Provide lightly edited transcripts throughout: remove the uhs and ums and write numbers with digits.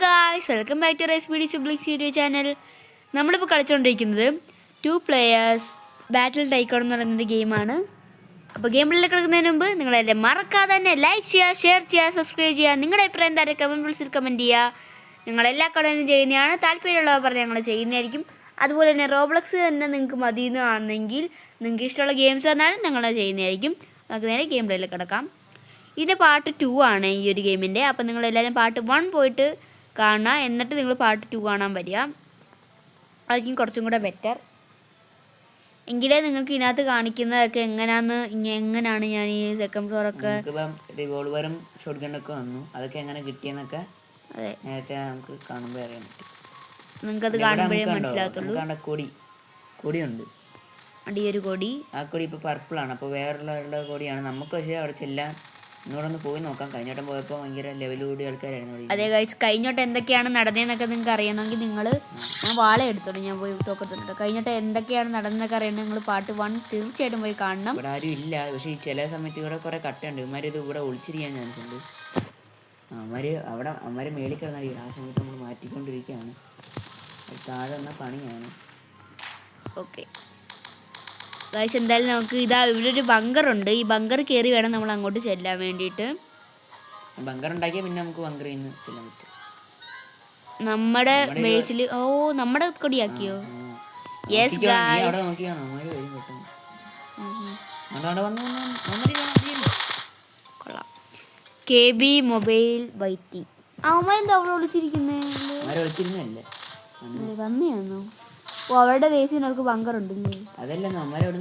Guys, welcome back to recipe siblings YouTube channel. നമ്മളിപ്പോൾ കളിച്ചുകൊണ്ടിരിക്കുന്നത് 2 players ബാറ്റിൽ tycoon എന്ന് പറയുന്നൊരു ഗെയിമാണ്. അപ്പോൾ ഗെയിമിലേക്ക് കിടക്കുന്നതിന് മുമ്പ് നിങ്ങളെല്ലാം മറക്കാതെ തന്നെ ലൈക്ക് ചെയ്യുക, ഷെയർ ചെയ്യുക, സബ്സ്ക്രൈബ് ചെയ്യുക. നിങ്ങളുടെ അഭിപ്രായം എന്തായാലും കമൻറ്റ് ബോക്സിൽ കമൻറ്റ് ചെയ്യുക. നിങ്ങളെല്ലാ കടനും ചെയ്യുന്നതാണ്. താല്പര്യമുള്ളവർ പറഞ്ഞ് ഞങ്ങൾ ചെയ്യുന്നതായിരിക്കും. അതുപോലെ തന്നെ റോബ്ലക്സ് തന്നെ നിങ്ങൾക്ക് മതിയെന്ന് ആണെങ്കിൽ നിങ്ങൾക്ക് ഇഷ്ടമുള്ള ഗെയിംസ് തന്നാലും ഞങ്ങൾ ചെയ്യുന്നതായിരിക്കും. നമുക്ക് നേരെ ഗെയിം പ്ലേയിലേക്ക് കിടക്കാം. ഇതിൻ്റെ പാർട്ട് 2 ആണ് ഈ ഒരു ഗെയിമിൻ്റെ. അപ്പം നിങ്ങളെല്ലാവരും പാർട്ട് 1 പോയിട്ട് കാണുക, എന്നിട്ട് നിങ്ങൾ പാർട്ട് 2 കാണാൻ വരിക. അതായിരിക്കും കുറച്ചും കൂടെ ബെറ്റർ. എങ്കിലേ നിങ്ങൾക്ക് ഇതിനകത്ത് കാണിക്കുന്നതൊക്കെ എങ്ങനെയാണ് ഞാൻ ഈ സെക്കൻഡ് ഫ്ലോറൊക്കെ റിവോൾവറും ഷോട്ട് ഗണ്ണൊക്കെ വന്നു. അതൊക്കെ എങ്ങനെ കിട്ടിയെന്നൊക്കെ അതെ നേരത്തെ നമുക്ക് കാണുമ്പോൾ അറിയാൻ പറ്റും. നിങ്ങൾക്കത് കാണുമ്പോഴേ മനസ്സിലാകത്തുള്ളൂ. കൊടിയുണ്ട്, അടിയൊരു കൊടി. ആ കൊടി ഇപ്പോൾ പർപ്പിളാണ്. അപ്പോൾ വേറെയുള്ള കൊടിയാണ് നമുക്ക്. പക്ഷേ അവിടെ ചെല്ലാൻ ഇങ്ങോട്ട് ഒന്ന് പോയി നോക്കാം. കഴിഞ്ഞോട്ടം പോയപ്പോൾ ഭയങ്കര ലെവൽ കൂടി ആൾക്കാരായിരുന്നു. അതെ ഗൈസ്, കഴിഞ്ഞോട്ട് എന്തൊക്കെയാണ് നടന്നതെന്നൊക്കെ നിങ്ങൾക്ക് അറിയണമെങ്കിൽ ഞാൻ വാള എടുത്തോളൂ, ഞാൻ പോയി തോക്കത്തുണ്ട്. കഴിഞ്ഞിട്ട് എന്തൊക്കെയാണ് നടന്നതൊക്കെ അറിയണമെങ്കിൽ നിങ്ങൾ പാർട്ട് 1 തീർച്ചയായിട്ടും പോയി കാണണം. ഇവിടെ ആരും ഇല്ല, പക്ഷേ ഈ ചില സമയത്ത് ഇവിടെ കുറേ കട്ടുണ്ട്. ഇവന്മാർ ഇത് ഇവിടെ ഒളിച്ചിരിക്കാൻ ചാൻസ് ഉണ്ട്. അവന്മാർ മേളിൽ കിടന്നടിക്കണം. ആ സമയത്ത് നമ്മൾ മാറ്റിക്കൊണ്ടിരിക്കുകയാണ്. താഴെ വന്ന പണിയാണ്. ഓക്കെ ഗൈസ്, എന്തായാലും നമുക്ക് ഇവിടെ ഒരു ബങ്കറുണ്ട്. ഈ ബങ്കർ കയറി വേണം നമ്മൾ അങ്ങോട്ട് ചെല്ലാൻ വേണ്ടിയിട്ട്. ബങ്കർ ഉണ്ടാക്കിയാൽ പിന്നെ നമുക്ക് ബങ്കറിൽ നിന്ന് ചെല്ലാൻ പറ്റും. നമ്മുടെ ബേസിൽ നമ്മുടെ കൊടിയാക്കിയോ? യെസ് ഗൈസ്, അവിടെ നോക്കിയാണോ അവന്മാർ വരും പെട്ടെന്ന്. കൊള്ളാം. KB mobile വൈറ്റി. അവന്മാരെന്താ അവിടെ വിളിച്ചിരിക്കുന്നേ? വന്നെയാണോ? അവരുടെ ബേസിൽ അവർക്ക് ബങ്കർ ഉണ്ടല്ലേ? അതല്ല, നമ്മളവിടെ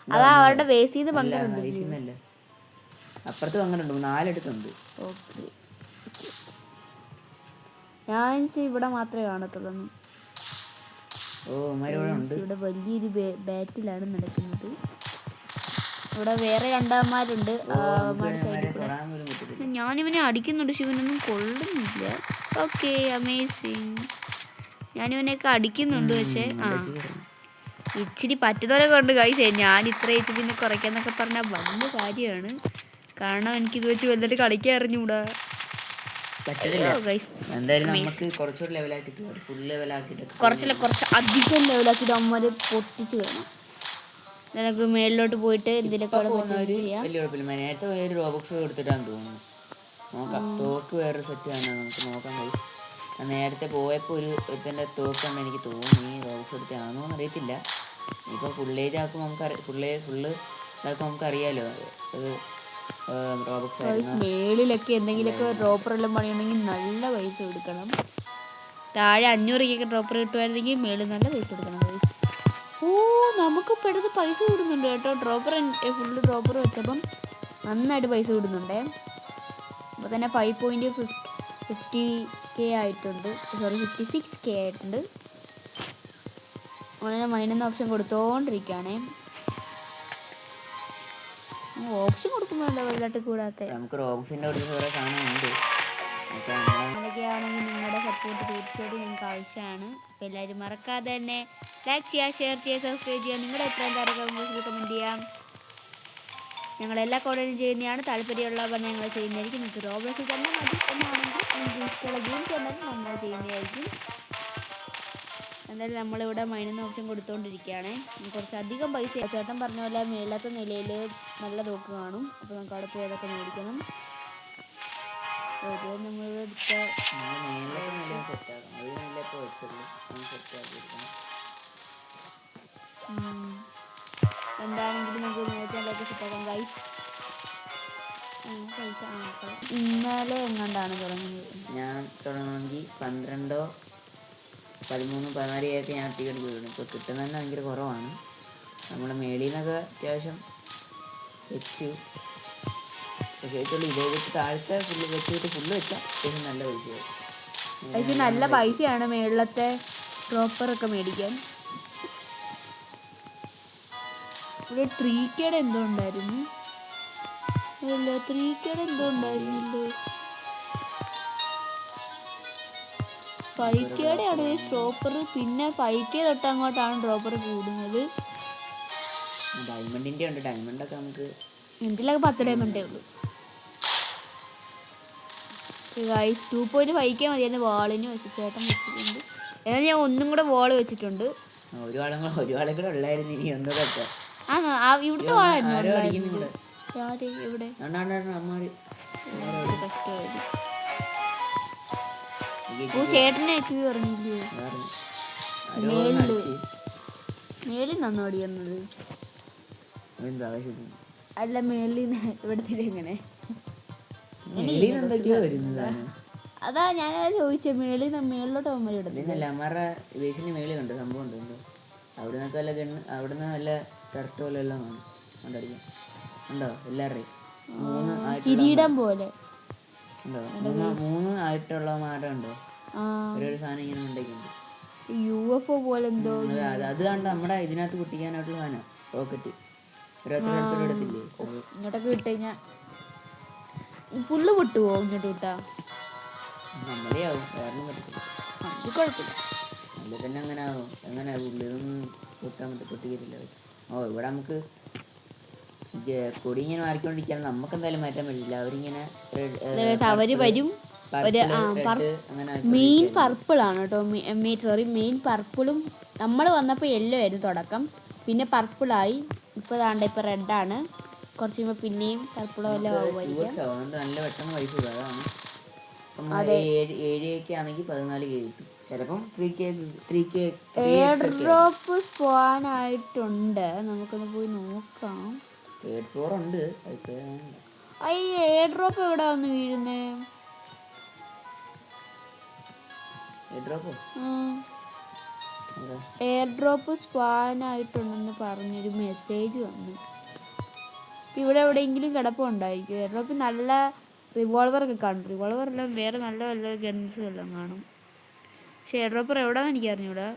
അതാ അവരുടെ ബേസിൽ നിന്ന് ബങ്കർ ഉണ്ട്. അപ്പുറത്ത് ബങ്കറുണ്ട്, 4 അടുത്തുണ്ട്. ഓക്കെ, ഞാൻ ഇവിടെ മാത്രമേ കാണത്തുള്ളൂ. ഇവിടെ വലിയൊരു ബാറ്റിലാണ് നടക്കുന്നത്. ഇവിടെ വേറെ രണ്ടാന്മാരുണ്ട്. ഞാനിവനെ അടിക്കുന്നുണ്ട്, പക്ഷെ ഇവനൊന്നും കൊള്ളുന്നില്ല. Okay, amazing. ഞാനിവനെയൊക്കെ അടിക്കുന്നുണ്ട്, പക്ഷേ ഇച്ചിരി പറ്റുന്നവരൊക്കെ ഉണ്ട് ഗൈസ്. ഞാൻ ഇത്ര പിന്നെ കുറയ്ക്കാന്നൊക്കെ പറഞ്ഞാൽ വലിയ കാര്യമാണ്. കാരണം എനിക്കിത് വെച്ച് വലുതായിട്ട് കളിക്കാൻ അറിഞ്ഞൂടാ. കുറച്ച് അധികം ലെവലാക്കിയിട്ട് അമ്മമാര് പൊട്ടിച്ച് വേണം. നമുക്ക് മേളിലോട്ട് പോയിട്ട് എന്തിനൊക്കെ നേരത്തെ വേറെ റോബോക്സ് കൊടുത്തിട്ടാന്ന് തോന്നുന്നു. നോക്കാം, തോക്ക് വേറൊരു സെറ്റ് ആണ്, നമുക്ക് നോക്കാം ഗൈസ്. നേരത്തെ പോയപ്പോൾ ഒരുത്തൻ്റെ തോക്കാണ് എനിക്ക് തോന്നി. റോബോക്സ് എടുത്താണോ എന്ന് അറിയത്തില്ല. ഇപ്പോൾ ഫുള്ളേജ് ആക്കുമ്പോൾ ഫുള്ള് ഇതാക്കുമ്പോൾ നമുക്കറിയാലോ അത് റോബോക്സ്. മേളിലൊക്കെ എന്തെങ്കിലുമൊക്കെ ഡ്രോപ്പർ എല്ലാം പണിയുണ്ടെങ്കിൽ നല്ല പൈസ കൊടുക്കണം. താഴെ 500 രൂപയ്ക്ക് ഡ്രോപ്പർ കിട്ടുമായിരുന്നെങ്കിൽ മേളിൽ നല്ല പൈസ കൊടുക്കണം ഗൈസ്. നമുക്ക് പെടുത്ത് പൈസ കൂടുന്നുണ്ട് കേട്ടോ. ഫുള്ള് ഡ്രോപ്പർ വെച്ചപ്പം നന്നായിട്ട് പൈസ കൂടുന്നുണ്ടേ. അപ്പോൾ തന്നെ 5.50K ആയിട്ടുണ്ട്. 56K ആയിട്ടുണ്ട്. അങ്ങനെ മൈനെന്ന ഓപ്ഷൻ കൊടുത്തോണ്ടിരിക്കുകയാണേ. ഓപ്ഷൻ കൊടുക്കുമ്പോഴല്ലോ വലുതായിട്ട് കൂടാത്ത. അങ്ങനെയൊക്കെയാണെങ്കിൽ നിങ്ങളുടെ സപ്പോർട്ട് തീർച്ചയായിട്ടും ഞങ്ങൾക്ക് ആവശ്യമാണ്. അപ്പോൾ എല്ലാവരും മറക്കാതെ തന്നെ ലൈക്ക് ചെയ്യുക, ഷെയർ ചെയ്യുക, സബ്സ്ക്രൈബ് ചെയ്യുക. നിങ്ങളുടെ അഭിപ്രായം കമൻറ്റ് ചെയ്യാം. ഞങ്ങളെല്ലാ കോഡനും ചെയ്യുന്നതാണ്. താല്പര്യമുള്ളവർ ഞങ്ങൾ ചെയ്യുന്നതായിരിക്കും. നിങ്ങൾക്ക് റോബ്ലോക്സിൽ തന്നെ മതി എന്നാണെങ്കിൽ നിങ്ങൾക്ക് ഇഷ്ടമുള്ള ഗെയിംസ് തന്നാലും നമ്മൾ ചെയ്യുന്നതായിരിക്കും. എന്തായാലും നമ്മളിവിടെ മൈനെന്ന ഓപ്ഷൻ കൊടുത്തുകൊണ്ടിരിക്കുകയാണ്. കുറച്ചധികം പൈസ ചേട്ടൻ പറഞ്ഞ പോലെ മേലാത്ത നിലയിൽ നല്ല തോക്ക് കാണും. അപ്പോൾ നമുക്ക് അവിടെ പോയി അതൊക്കെ മേടിക്കണം. എന്താണെങ്കിലും നമുക്ക് നേരത്തെ സെറ്റാക്കാം ഗൈസ്. ഇന്നലെ എങ്ങാണ്ടാണ് തുടങ്ങുന്നത്. ഞാൻ തുടങ്ങണമെങ്കിൽ 12, 13, 14 ഞാൻ ടിക്കറ്റ് പോയിട്ടുണ്ട്. ഇപ്പോൾ കിട്ടുന്ന തന്നെ ഭയങ്കര കുറവാണ്. നമ്മുടെ മേളിൽ നിന്നൊക്കെ അത്യാവശ്യം വെച്ചു. പക്ഷേ ഇതേ വെച്ച് താഴത്തെ ഫുള്ള് വെച്ചിട്ട് ഫുള്ള് വെച്ചാൽ അത്യാവശ്യം നല്ല പൈസയാവും. നല്ല പൈസയാണ് മേളിലത്തെ ഡ്രോപ്പറൊക്കെ മേടിക്കാൻ. ഇവിടെ 3Kയുടെ എന്തോ ഉണ്ടായിരുന്നു. 3Kയുടെ എന്തോ ഉണ്ടായിരുന്നല്ലോ. 5Kയുടെ ആണ് ഡ്രോപ്പർ. പിന്നെ 5K തൊട്ട് അങ്ങോട്ടാണ് ഡ്രോപ്പർ കൂടുന്നത്. ഡയമണ്ടിൻ്റെ ഉണ്ട്. ഡയമണ്ടൊക്കെ നമുക്ക് എൻ്റെ 10 ഡയമണ്ടേ ഉള്ളൂ. ഗൈസ് 2.5K മതിയായിരുന്നു വാളിന് വെച്ച് ചേട്ടൻ വെച്ചിട്ടുണ്ട്. എന്നാൽ ഞാൻ ഒന്നും കൂടെ വാൾ വെച്ചിട്ടുണ്ട്. ഒരു വാളും കൂടെ ഉള്ളായിരുന്നു ഇനി ഒന്നതൊക്കെ. ഇവിടുത്തെ വാളായിരുന്നു ആരോ അടിക്കുന്നു ഇവിടെ. എവിടെ അമ്മാര് കഷ്ടമായിരുന്നു. ഓ ചേട്ടനെ അച്ഛൻ പറഞ്ഞില്ലേ മേളിൽ നന്നോ അടി വന്നത്? അല്ല മേളിൽ നിന്ന് ഇവിടത്തില്ല എങ്ങനെ? അതാ ഞാനത് ചോദിച്ചേ. മേളിലോട്ട് പോകുമ്പോൾ ഇടുന്നില്ല. അമ്മാരുടെ വീട്ടിന് മേളിൽ കണ്ടു സംഭവം ഉണ്ട്. അവിടുന്നൊക്കെ വല്ല അവിടുന്ന് നല്ല ഷർട്ട് പോലെ എല്ലാം കാണും. കണ്ടടിക്കാം ഉണ്ടോ എല്ലാവരുടെയും കിരീടം പോലെ ഉണ്ടോ? 3 ആയിട്ടുള്ളമാരുടെ ഉണ്ടോ? ഒരു സാധനം ഇങ്ങനെ ഉണ്ടാക്കിണ്ട്. UFO പോലെ എന്തോ. അത് കണ്ട നമ്മുടെ ഇതിനകത്ത് പൊട്ടിക്കാനായിട്ടുള്ള സാധനം റോക്കറ്റ്. എടുത്തില്ലേ ഇങ്ങോട്ടൊക്കെ വിട്ട് കഴിഞ്ഞാ ഫുള്ള് പൊട്ടുവോ? ഇങ്ങോട്ട് വിട്ടാ നമ്മളേ ആവും. വേറെ പറ്റത്തില്ല. അത് കുഴപ്പമില്ല. അല്ല തന്നെ അങ്ങനെ ആവും. എങ്ങനെ ഫുള്ള് ഇതൊന്നും പൊട്ടാൻ പൊട്ടിക്കില്ല. ഓ ഇവിടെ നമുക്ക് കൊടി ഇങ്ങനെ മാറിക്കൊണ്ടിരിക്കാൻ നമുക്ക് എന്തായാലും മാറ്റാൻ പറ്റില്ല. അവരിങ്ങനെ അവര് വരും. മെയിൻ പർപ്പിൾ ആണ് കേട്ടോ. മെയിൻ പർപ്പിളും നമ്മൾ വന്നപ്പോൾ യെല്ലോ ആയിരുന്നു തുടക്കം. പിന്നെ പർപ്പിളായി. ഇപ്പൊ താണ്ട ഇപ്പൊ റെഡാണ്. കുറച്ച് കഴിയുമ്പോൾ പിന്നെയും പർപ്പിളോ വല്ല ആവുമായിരിക്കും. നല്ല പെട്ടെന്ന് പൈസ അതാണ്. 7K ആണെങ്കിൽ 14K കിട്ടും. ചിലപ്പം 3K. എയർ ഡ്രോപ്പ് സ്പോൺ ആയിട്ടുണ്ട്. നമുക്കൊന്ന് പോയി നോക്കാം. ഉണ്ട്. എയർ ഡ്രോപ്പ് എവിടെ വന്ന് വീഴുന്നേ? എയർ ഡ്രോപ്പ് സ്പാൻ ആയിട്ടുണ്ടെന്ന് പറഞ്ഞൊരു മെസ്സേജ് വന്നു. ഇവിടെ എവിടെയെങ്കിലും കിടപ്പുണ്ടായിരിക്കും. എയർ ഡ്രോപ്പ് നല്ല റിവോൾവർ ഒക്കെ കാണും. റിവോൾവർ എല്ലാം വേറെ നല്ല നല്ല ഗൺസ് എല്ലാം കാണും. പക്ഷെ എയർ ഡ്രോപ്പർ എവിടെയാണെന്ന് എനിക്ക് അറിഞ്ഞൂടാ.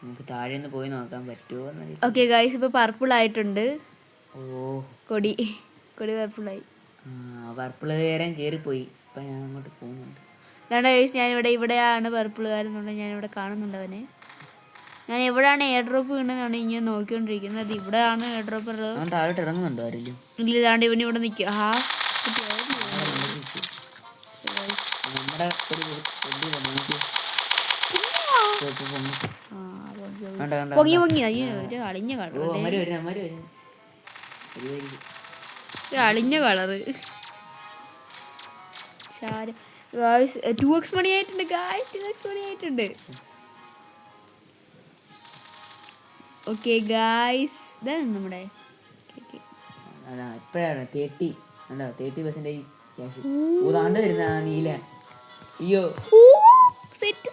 നമുക്ക് താഴെ നിന്ന് പോയി നോക്കാൻ പറ്റുമോ? ഓക്കെ ഗൈസ്, ഇപ്പൊ പർപ്പിൾ ആയിട്ടുണ്ട്. ഓ കൊടി പർപ്പിളായി. പർപ്പിൾ കയറാൻ കയറിപ്പോയി. ഇപ്പം ഞാൻ അങ്ങോട്ട് പോകുന്നുണ്ട്. അതാണ് ഗൈസ്, ഇവിടെയാണ് പർപ്പിളുകാരെന്നുണ്ടെങ്കിൽ ഞാനിവിടെ കാണുന്നുണ്ട് അവനെ. ഞാൻ എവിടെയാണ് എയർ ഡ്രോപ്പ് വീണെന്നാണ് ഇങ്ങനെ നോക്കിക്കൊണ്ടിരിക്കുന്നത്. അത് ഇവിടെയാണ് എയർ ഡ്രോപ്പ് ഉള്ളത്. താഴോട്ട് ഇറങ്ങുന്നുണ്ടോ ആരെങ്കിലും? ഇല്ല, ഇതാണ്ട് ഇവന് ഇവിടെ നിൽക്കുക. പൊങ്ങി അളിഞ്ഞ കളറ് 2x മണി ആയിട്ടുണ്ട് ഗായ്സ്. 2x മണി ആയിട്ടുണ്ട്. ഓക്കെ ഗായ്സ്, ഇതാണ് നമ്മുടെ ഇപ്പോഴാണ് 30% ക്യാഷ് വരുന്ന നീല. അയ്യോ സെറ്റ്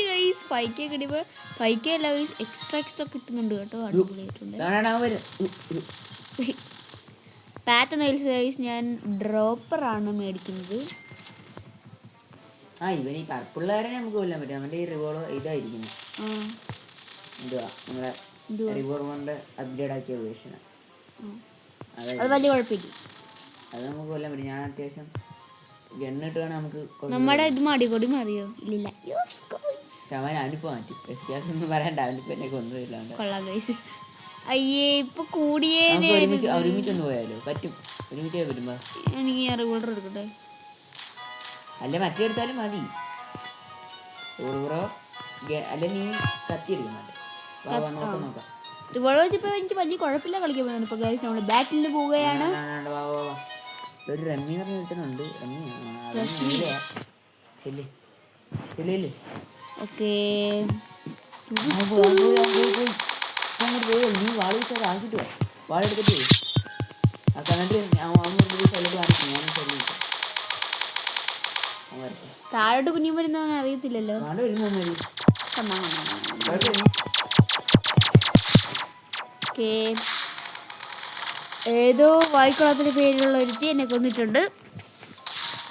ഗൈസ്. 5K കിട്ടിയപ്പോൾ 5K അല്ല ഗൈസ്, എക്സ്ട്രാ കിട്ടുന്നുണ്ട് കേട്ടോ. അടിപൊളിയായിട്ടുണ്ട്. പാറ്റ് നെയിൽസ് ഗൈസ് ഞാൻ ഡ്രോപ്പറാണ് മേടിക്കുന്നത്. ഇവൻ ഈ പർപ്പിളുകാരനെ നമുക്ക് കൊല്ലാൻ പറ്റും. അവൻ്റെ ഈ റിവോൾവർ ഇതായിരിക്കുന്നു. എന്തുവാ നമ്മുടെ റിവോൾവറിന്റെ അപ്ഗ്രേഡ് ആക്കിയ വേർഷനാണ്. അത് വലിയ കുഴപ്പമില്ല. അത് നമുക്ക് കൊല്ലാൻ പറ്റും. ഞാൻ അത്യാവശ്യം ഗണ്ണിട്ട് വേണം നമുക്ക്. നമ്മുടെ ഇത് മടികൊടി മാറിയോ? ഇല്ലില്ല. അവൻ അവനിപ്പോ മാറ്റി. ഒന്നും പറയണ്ട, അവനിപ്പോ എന്നെ കൊന്നുമില്ല. കൊള്ളാം ഗൈസ്. അയ്യേ ഇപ്പൊ കൂടിയേ. ഒരുമിച്ചൊന്ന് പോയാലോ? പറ്റും. ഒരുമിച്ച് പറ്റുമ്പോ എനിക്ക് ഞാൻ റിവോൾവർ എടുക്കട്ടെ. അല്ല മറ്റേ എടുത്താലും മതി. അല്ല നീ കത്തി എടുക്കുന്നുണ്ട്. നോക്കാം. റിവോൾവർ വെച്ചപ്പോ എനിക്ക് വലിയ കുഴപ്പമില്ല കളിക്കാൻ പോകുന്നത്. ഇപ്പൊ ഗൈസ് നമ്മള് ബാറ്റിലിന് പോവുകയാണ്. ഒരു റമ്മി എന്ന് പറഞ്ഞ ഒരുത്തനുണ്ട്. ഓക്കേ നീ വാള് വെച്ചാൽ ആക്കിട്ട് വാളെടുത്തിട്ട് ആ കണ്ടിട്ട് താഴോട്ട് കുഞ്ഞു വരുന്ന അറിയത്തില്ലല്ലോ. ഏതോ വായിക്കുളത്തിന്റെ പേരിലുള്ള ഒരുത്തി എന്നെ കൊന്നിട്ടുണ്ട്.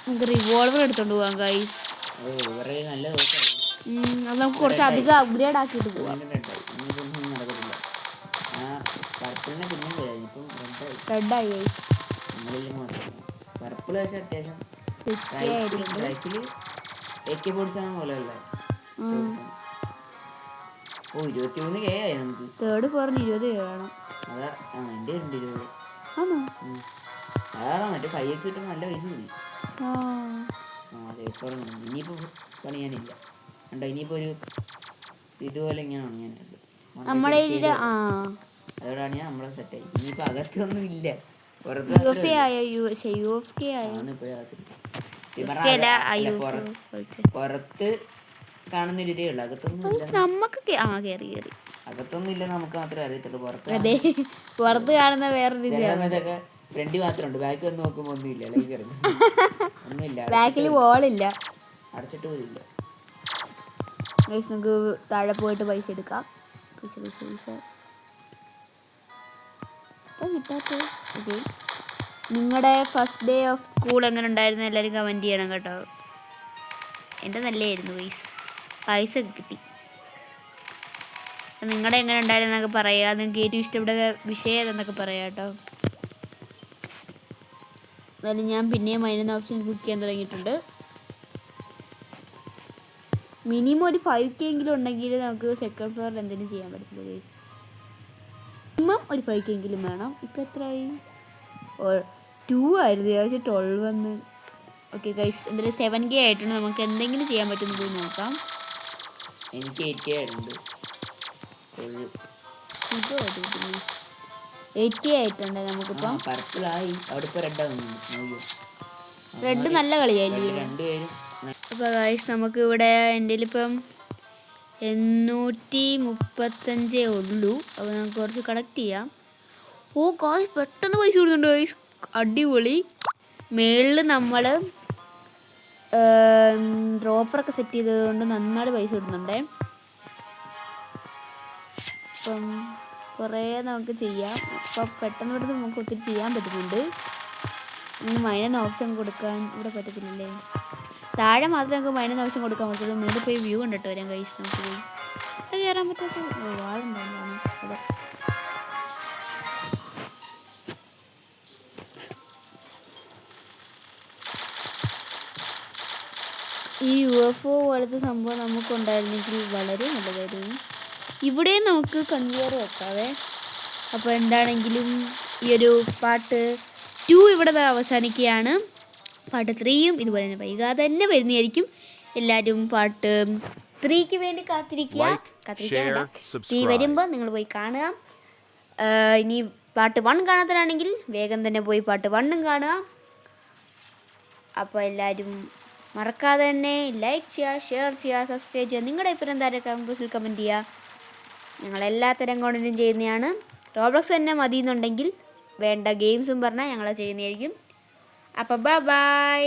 നമുക്ക് റിവോൾവർ എടുത്തോണ്ട് പോവാം ഗൈസ്. അത് നമുക്ക് കുറച്ച് അധികം അപ്ഗ്രേഡ് ആക്കിയിട്ട് പോവാം. റെഡായി തേർഡ് ഫ്ലോറിന് 20 വേണം. അതാ എന്റെ ഉണ്ട് 20. ആണോ? അതാണ് മറ്റേ കയ്യൊക്കെ കിട്ടുമ്പോൾ നല്ല പൈസ കിട്ടും. ആ അതെ തുടങ്ങി. ഇനിയിപ്പോൾ പണിയാനില്ല കണ്ടോ. ഇനിയിപ്പോൾ ഒരു ഇതുപോലെ ഇങ്ങനെ പണിയാനുണ്ട്. നമ്മുടെ ഇതില് അതോടാണ് ഞാൻ നമ്മളെ സെറ്റായി. ഇനിയിപ്പോൾ അകത്തൊന്നും ഇല്ല, പുറത്ത് പുറത്ത് കാണുന്ന രീതിയേ ഉള്ളു. അകത്തൊന്നും ഇല്ല, നമുക്ക് മാത്രമേ അറിയത്തുള്ളൂ. പുറത്ത് കാണുന്ന വേറെ സമയത്തൊക്കെ ഫ്രണ്ട് മാത്രമുണ്ട്, ബാക്കി വന്ന് നോക്കുമ്പോ ഒന്നുമില്ല. ഒന്നുമില്ല, ബാക്കിൽ വോളില്ല, അടച്ചിട്ട് പോലില്ല. നമുക്ക് താഴെ പോയിട്ട് പൈസ എടുക്കാം. നിങ്ങളുടെ ഫസ്റ്റ് ഡേ ഓഫ് സ്കൂൾ എങ്ങനെ ഉണ്ടായിരുന്നു? എല്ലാവരും കമൻറ്റ് ചെയ്യണം കേട്ടോ. എൻ്റെ നല്ലതായിരുന്നു പൈസ കിട്ടി. നിങ്ങളുടെ എങ്ങനെ ഉണ്ടായിരുന്നൊക്കെ പറയുക. നിങ്ങൾക്ക് ഏറ്റവും ഇഷ്ടപ്പെട്ട വിഷയം ഏതെന്നൊക്കെ പറയാം കേട്ടോ. എന്നാലും ഞാൻ പിന്നെയും അതിന് ഓപ്ഷൻ ക്ലിക്ക് ചെയ്യാൻ തുടങ്ങിയിട്ടുണ്ട്. മിനിമം ഒരു 5K എങ്കിലും ഉണ്ടെങ്കിൽ നമുക്ക് സെക്കൻഡ് ഫ്ലോറിൽ എന്തെങ്കിലും ചെയ്യാൻ പറ്റത്തില്ല. മിനിമം ഒരു 5K എങ്കിലും വേണം. ഇപ്പം എത്രയായി? 2 ആയിരുന്നു, ഏകദേശം 12 വന്ന്. ഓക്കെ ഗൈസ്, എന്തായാലും 7K ആയിട്ടുണ്ട്. നമുക്ക് എന്തെങ്കിലും ചെയ്യാൻ പറ്റുമെന്ന് പോയി നോക്കാം. എനിക്ക് 8K ആയിട്ടുണ്ട്. 8K ആയിട്ടുണ്ട് നമുക്കിപ്പം. റെഡ് നല്ല കളിയായില്ലേ? അപ്പോൾ ഗൈസ് നമുക്ക് ഇവിടെ എൻ്റെ ഇപ്പം 835 ഉള്ളൂ. അപ്പോൾ നമുക്ക് കുറച്ച് കളക്ട് ചെയ്യാം. ഓ ഗൈസ്, പെട്ടെന്ന് പൈസ കൊടുക്കുന്നുണ്ട് ഗൈസ്, അടിപൊളി. മേളിൽ നമ്മൾ ഡ്രോപ്പറൊക്കെ സെറ്റ് ചെയ്തതുകൊണ്ട് നന്നായിട്ട് പൈസ കിട്ടുന്നുണ്ടേ. അപ്പം കുറേ നമുക്ക് ചെയ്യാം. അപ്പം പെട്ടെന്ന് നമുക്ക് ഒത്തിരി ചെയ്യാൻ പറ്റുന്നുണ്ട്. ഇന്ന് മൈനന്ന് ഓപ്ഷൻ കൊടുക്കാൻ ഇവിടെ പറ്റത്തില്ലല്ലേ? താഴെ മാത്രമേ നമുക്ക് മൈനന്ന് ഓപ്ഷൻ കൊടുക്കാൻ പറ്റുള്ളൂ. മേളിൽ പോയി വ്യൂ കണ്ടിട്ട് വരാം ഗൈസ്. നമുക്ക് പോയി കയറാൻ പറ്റാത്ത വാളുണ്ടാകും. അതെ, ഈ UFO പോലത്തെ സംഭവം നമുക്കുണ്ടായിരുന്നെങ്കിൽ വളരെ നല്ലതായിരുന്നു. ഇവിടെ നമുക്ക് കൺവെയർ വെക്കാവേ. അപ്പോൾ എന്താണെങ്കിലും ഈ ഒരു പാർട്ട് 2 ഇവിടെ അവസാനിക്കുകയാണ്. പാർട്ട് 3യും ഇതുപോലെ തന്നെ വൈകാതെ തന്നെ വരുന്നതായിരിക്കും. എല്ലാവരും പാർട്ട് 3ക്ക് വേണ്ടി കാത്തിരിക്കാനല്ല, 3 വരുമ്പോൾ നിങ്ങൾ പോയി കാണുക. ഇനി പാർട്ട് 1 കാണാത്തവരാണെങ്കിൽ വേഗം തന്നെ പോയി പാർട്ട് 1ഉം കാണുക. അപ്പോൾ എല്ലാവരും മറക്കാതെ തന്നെ ലൈക്ക് ചെയ്യുക, ഷെയർ ചെയ്യുക, സബ്സ്ക്രൈബ് ചെയ്യുക. നിങ്ങളുടെ അഭിപ്രായം എന്തായാലും കമൻറ്റ് കമൻറ്റ് ചെയ്യുക. ഞങ്ങളെല്ലാത്തരം കോണ്ടന്റും ചെയ്യുന്നതാണ്. റോബ്ലോക്സ് തന്നെ മതി എന്നുണ്ടെങ്കിൽ വേണ്ട ഗെയിംസും പറഞ്ഞാൽ ഞങ്ങൾ ചെയ്യുന്നതായിരിക്കും. അപ്പോൾ ബൈ.